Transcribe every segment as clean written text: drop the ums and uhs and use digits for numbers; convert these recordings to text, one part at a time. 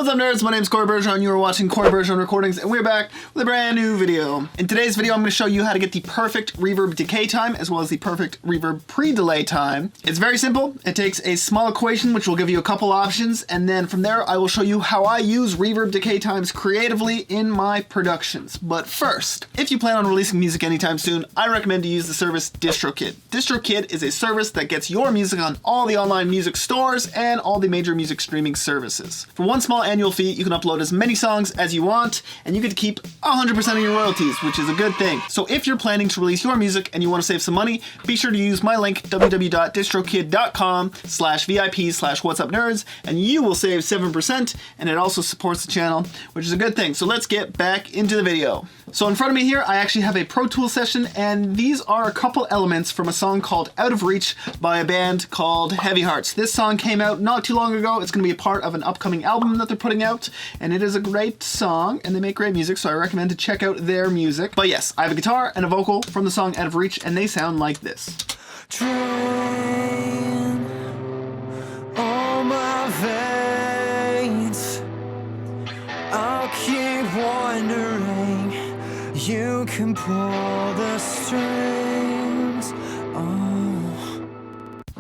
What's up, nerds? My name's Corybergeron. You are watching corybergeronrecordings, and we're back with a brand new video. In today's video, I'm going to show you how to get the perfect reverb decay time, as well as the perfect reverb pre-delay time. It's very simple. It takes a small equation, which will give you a couple options, and then from there, I will show you how I use reverb decay times creatively in my productions. But first, if you plan on releasing music anytime soon, I recommend you use the service DistroKid. DistroKid is a service that gets your music on all the online music stores and all the major music streaming services. For one small annual fee, you can upload as many songs as you want, and you get to keep 100% of your royalties, which is a good thing. So if you're planning to release your music and you want to save some money, be sure to use my link, www.distrokid.com/VIP/whatsupnerds, and you will save 7%, and it also supports the channel, which is a good thing. So let's get back into the video. So in front of me here, I actually have a Pro Tools session, and these are a couple elements from a song called Out of Reach by a band called Heavy Hearts. This song came out not too long ago. It's going to be a part of an upcoming album that they're putting out, and it is a great song, and they make great music, so I recommend to check out their music. But yes, I have a guitar and a vocal from the song Out of Reach, and they sound like this. Drain all my veins, I'll keep wondering, you can pull the strings.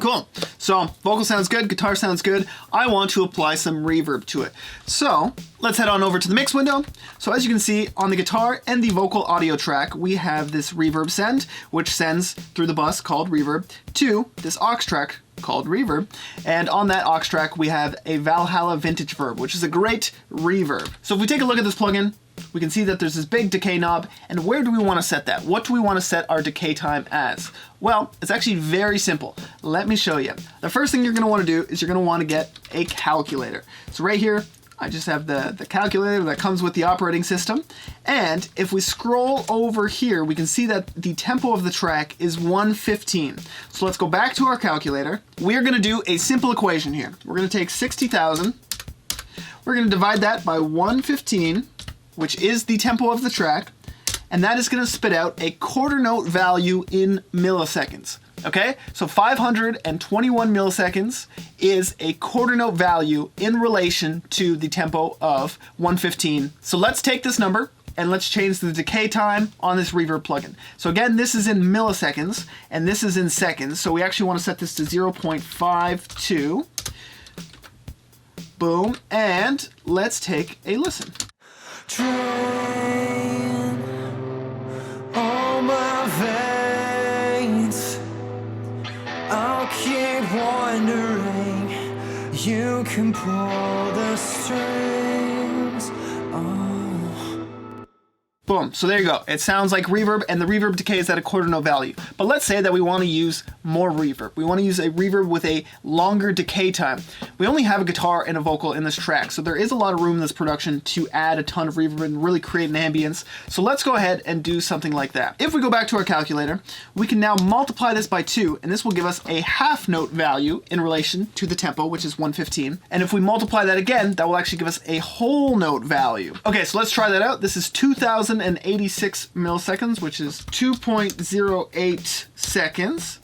Cool. So vocal sounds good, guitar sounds good. I want to apply some reverb to it. So let's head on over to the mix window. So as you can see on the guitar and the vocal audio track, we have this reverb send, which sends through the bus called reverb to this aux track called reverb. And on that aux track, we have a Valhalla vintage verb, which is a great reverb. So if we take a look at this plugin, we can see that there's this big decay knob, and where do we want to set that? What do we want to set our decay time as? Well, it's actually very simple. Let me show you. The first thing you're going to want to do is you're going to want to get a calculator. So right here, I just have the calculator that comes with the operating system, and if we scroll over here, we can see that the tempo of the track is 115. So let's go back to our calculator. We're going to do a simple equation here. We're going to take 60,000, we're going to divide that by 115, which is the tempo of the track, and that is going to spit out a quarter note value in milliseconds. Okay, so 521 milliseconds is a quarter note value in relation to the tempo of 115. So let's take this number and let's change the decay time on this reverb plugin. So again, this is in milliseconds and this is in seconds. So we actually want to set this to 0.52. Boom, and let's take a listen. Drain all my veins, I'll keep wondering, you can pull the strings. Boom, so there you go. It sounds like reverb, and the reverb decay is at a quarter note value. But let's say that we want to use more reverb. We want to use a reverb with a longer decay time. We only have a guitar and a vocal in this track, so there is a lot of room in this production to add a ton of reverb and really create an ambience. So let's go ahead and do something like that. If we go back to our calculator, we can now multiply this by 2, and this will give us a half note value in relation to the tempo, which is 115. And if we multiply that again, that will actually give us a whole note value. Okay, so let's try that out. This is 2,086 milliseconds, which is 2.08 seconds.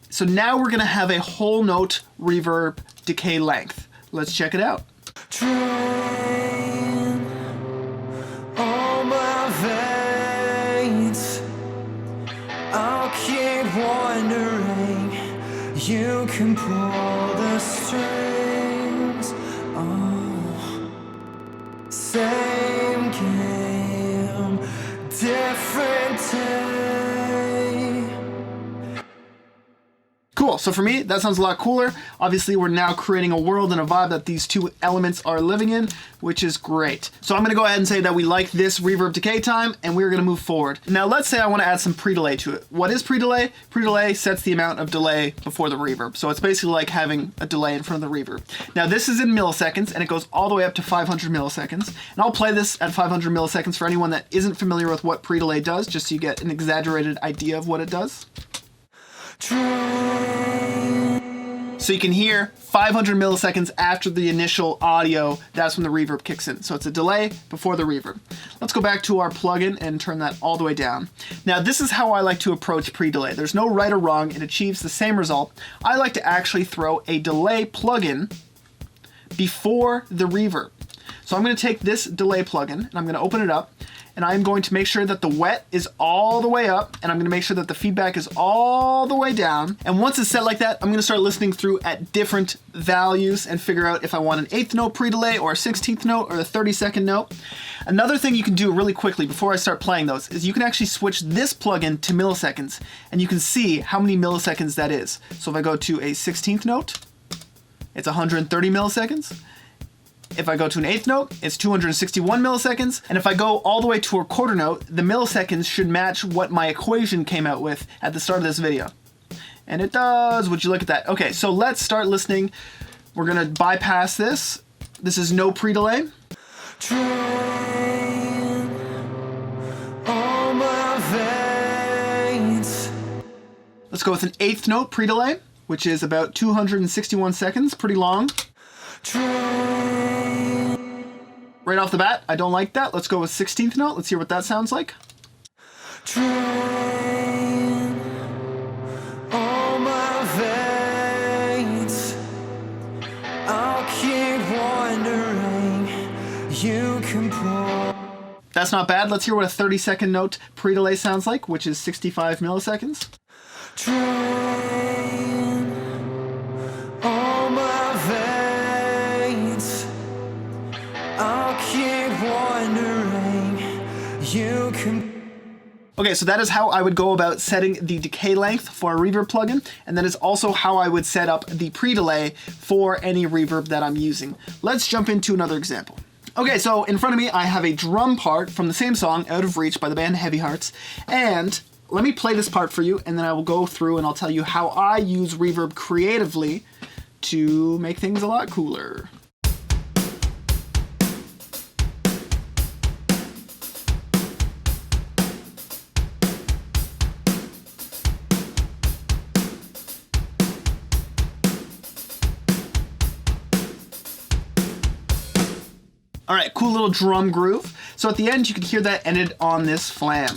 So now we're gonna have a whole note reverb decay length. Let's check it out. Drain all my veins, I'll keep wondering, you can pull the strings. Same game, different day. Cool, so for me, that sounds a lot cooler. Obviously, we're now creating a world and a vibe that these two elements are living in, which is great. So I'm gonna go ahead and say that we like this reverb decay time, and we're gonna move forward. Now let's say I wanna add some pre-delay to it. What is pre-delay? Pre-delay sets the amount of delay before the reverb. So it's basically like having a delay in front of the reverb. Now this is in milliseconds, and it goes all the way up to 500 milliseconds. And I'll play this at 500 milliseconds for anyone that isn't familiar with what pre-delay does, just so you get an exaggerated idea of what it does. So you can hear 500 milliseconds after the initial audio, that's when the reverb kicks in. So it's a delay before the reverb. Let's go back to our plugin and turn that all the way down. Now this is how I like to approach pre-delay. There's no right or wrong, it achieves the same result. I like to actually throw a delay plugin before the reverb. So I'm going to take this delay plugin and I'm going to open it up, and I'm going to make sure that the wet is all the way up, and I'm going to make sure that the feedback is all the way down. And once it's set like that, I'm going to start listening through at different values and figure out if I want an 1/8 note pre-delay or a 16th note or a 32nd note. Another thing you can do really quickly before I start playing those is you can actually switch this plugin to milliseconds, and you can see how many milliseconds that is. So if I go to a 16th note, it's 130 milliseconds. If I go to an 1/8 note, it's 261 milliseconds. And if I go all the way to a quarter note, the milliseconds should match what my equation came out with at the start of this video. And it does. Would you look at that? Okay, so let's start listening. We're gonna bypass this. This is no pre-delay. Drain all my veins. Let's go with an 1/8 note pre-delay, which is about 261 seconds, pretty long. Right off the bat, I don't like that. Let's go with 16th note. Let's hear what that sounds like. Drain all my veins. I'll keep wondering. You can pull. That's not bad. Let's hear what a 32nd note pre-delay sounds like, which is 65 milliseconds. Drain all my veins. I'll keep wondering. You can. Okay, so that is how I would go about setting the decay length for a reverb plugin, and that is also how I would set up the pre-delay for any reverb that I'm using. Let's jump into another example. Okay, so in front of me I have a drum part from the same song, Out of Reach by the band Heavy Hearts, and let me play this part for you, and then I will go through and I'll tell you how I use reverb creatively to make things a lot cooler. All right, cool little drum groove. So at the end, you can hear that ended on this flam.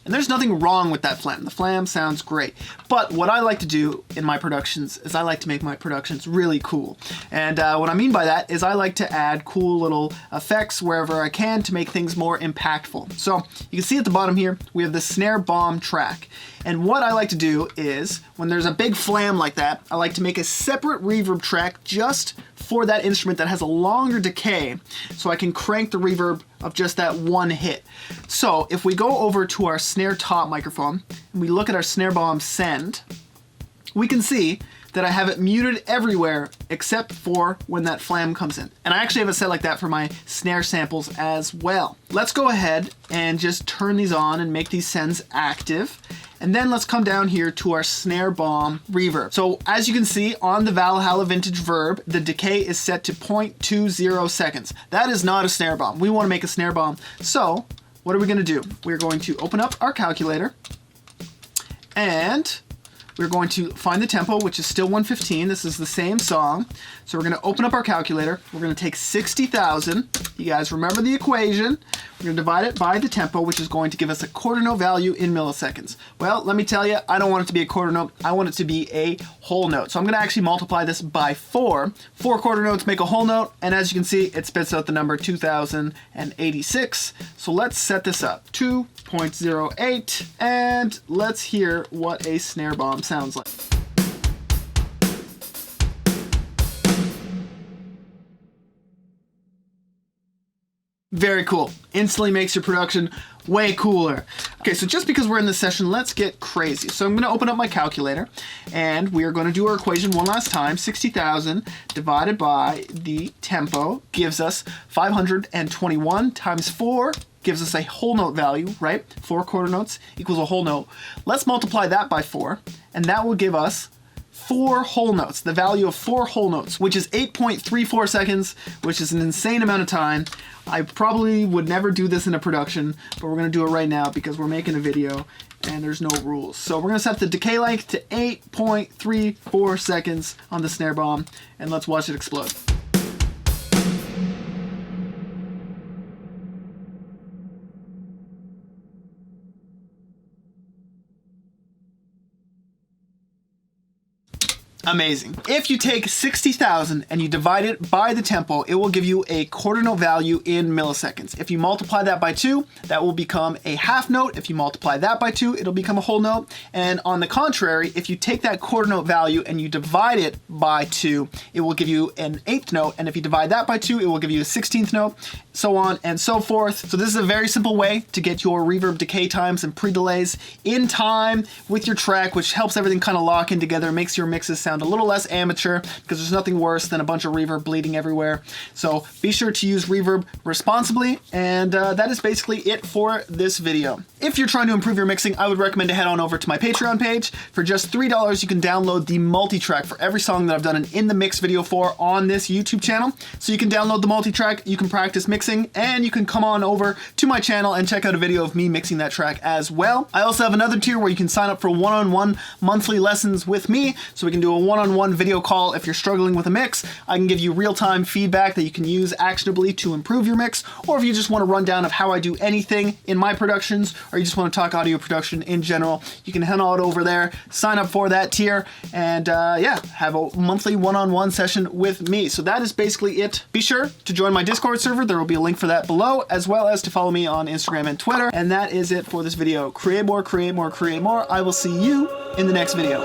And there's nothing wrong with that flam. The flam sounds great. But what I like to do in my productions is I like to make my productions really cool. And what I mean by that is I like to add cool little effects wherever I can to make things more impactful. So you can see at the bottom here, we have the snare bomb track. And what I like to do is when there's a big flam like that, I like to make a separate reverb track just for that instrument that has a longer decay, so I can crank the reverb of just that one hit. So if we go over to our snare top microphone and we look at our snare bomb send, we can see that I have it muted everywhere except for when that flam comes in. And I actually have it set like that for my snare samples as well. Let's go ahead and just turn these on and make these sends active. And then let's come down here to our snare bomb reverb. So as you can see on the Valhalla Vintage Verb, the decay is set to 0.20 seconds. That is not a snare bomb. We want to make a snare bomb. So what are we going to do? We're going to open up our calculator and we're going to find the tempo, which is still 115. This is the same song. So we're going to open up our calculator. We're going to take 60,000. You guys remember the equation. We're going to divide it by the tempo, which is going to give us a quarter note value in milliseconds. Well, let me tell you, I don't want it to be a quarter note. I want it to be a whole note. So I'm going to actually multiply this by 4. 4 quarter notes make a whole note. And as you can see, it spits out the number 2086. So let's set this up. 2.08. And let's hear what a snare bomb sounds like. Very cool. Instantly makes your production way cooler. Okay, so just because we're in this session, let's get crazy. So I'm going to open up my calculator, and we are going to do our equation one last time. 60,000 divided by the tempo gives us 521 times 4 gives us a whole note value, right? 4 quarter notes equals a whole note. Let's multiply that by 4, and that will give us 4 whole notes, the value of 4 whole notes, which is 8.34 seconds, which is an insane amount of time. I probably would never do this in a production, but we're going to do it right now because we're making a video and there's no rules. So we're going to set the decay length to 8.34 seconds on the snare bomb, and let's watch it explode. Amazing. If you take 60,000 and you divide it by the tempo, it will give you a quarter note value in milliseconds. If you multiply that by 2, that will become a half note. If you multiply that by 2, it'll become a whole note. And on the contrary, if you take that quarter note value and you divide it by 2, it will give you an eighth note. And if you divide that by 2, it will give you a 16th note, so on and so forth. So this is a very simple way to get your reverb decay times and pre-delays in time with your track, which helps everything kind of lock in together, makes your mixes sound a little less amateur, because there's nothing worse than a bunch of reverb bleeding everywhere. So be sure to use reverb responsibly, and that is basically it for this video. If you're trying to improve your mixing, I would recommend to head on over to my Patreon page. For just $3, you can download the multi-track for every song that I've done an in the mix video for on this YouTube channel. So you can download the multi-track, you can practice mixing, and you can come on over to my channel and check out a video of me mixing that track as well. I also have another tier where you can sign up for one-on-one monthly lessons with me, so we can do a one-on-one video call if you're struggling with a mix. I can give you real-time feedback that you can use actionably to improve your mix, or if you just want a rundown of how I do anything in my productions, or you just want to talk audio production in general, you can head on over there, sign up for that tier, and yeah, have a monthly one-on-one session with me. So that is basically it. Be sure to join my Discord server. There will be a link for that below, as well as to follow me on Instagram and Twitter. And that is it for this video. Create more, create more, create more. I will see you in the next video.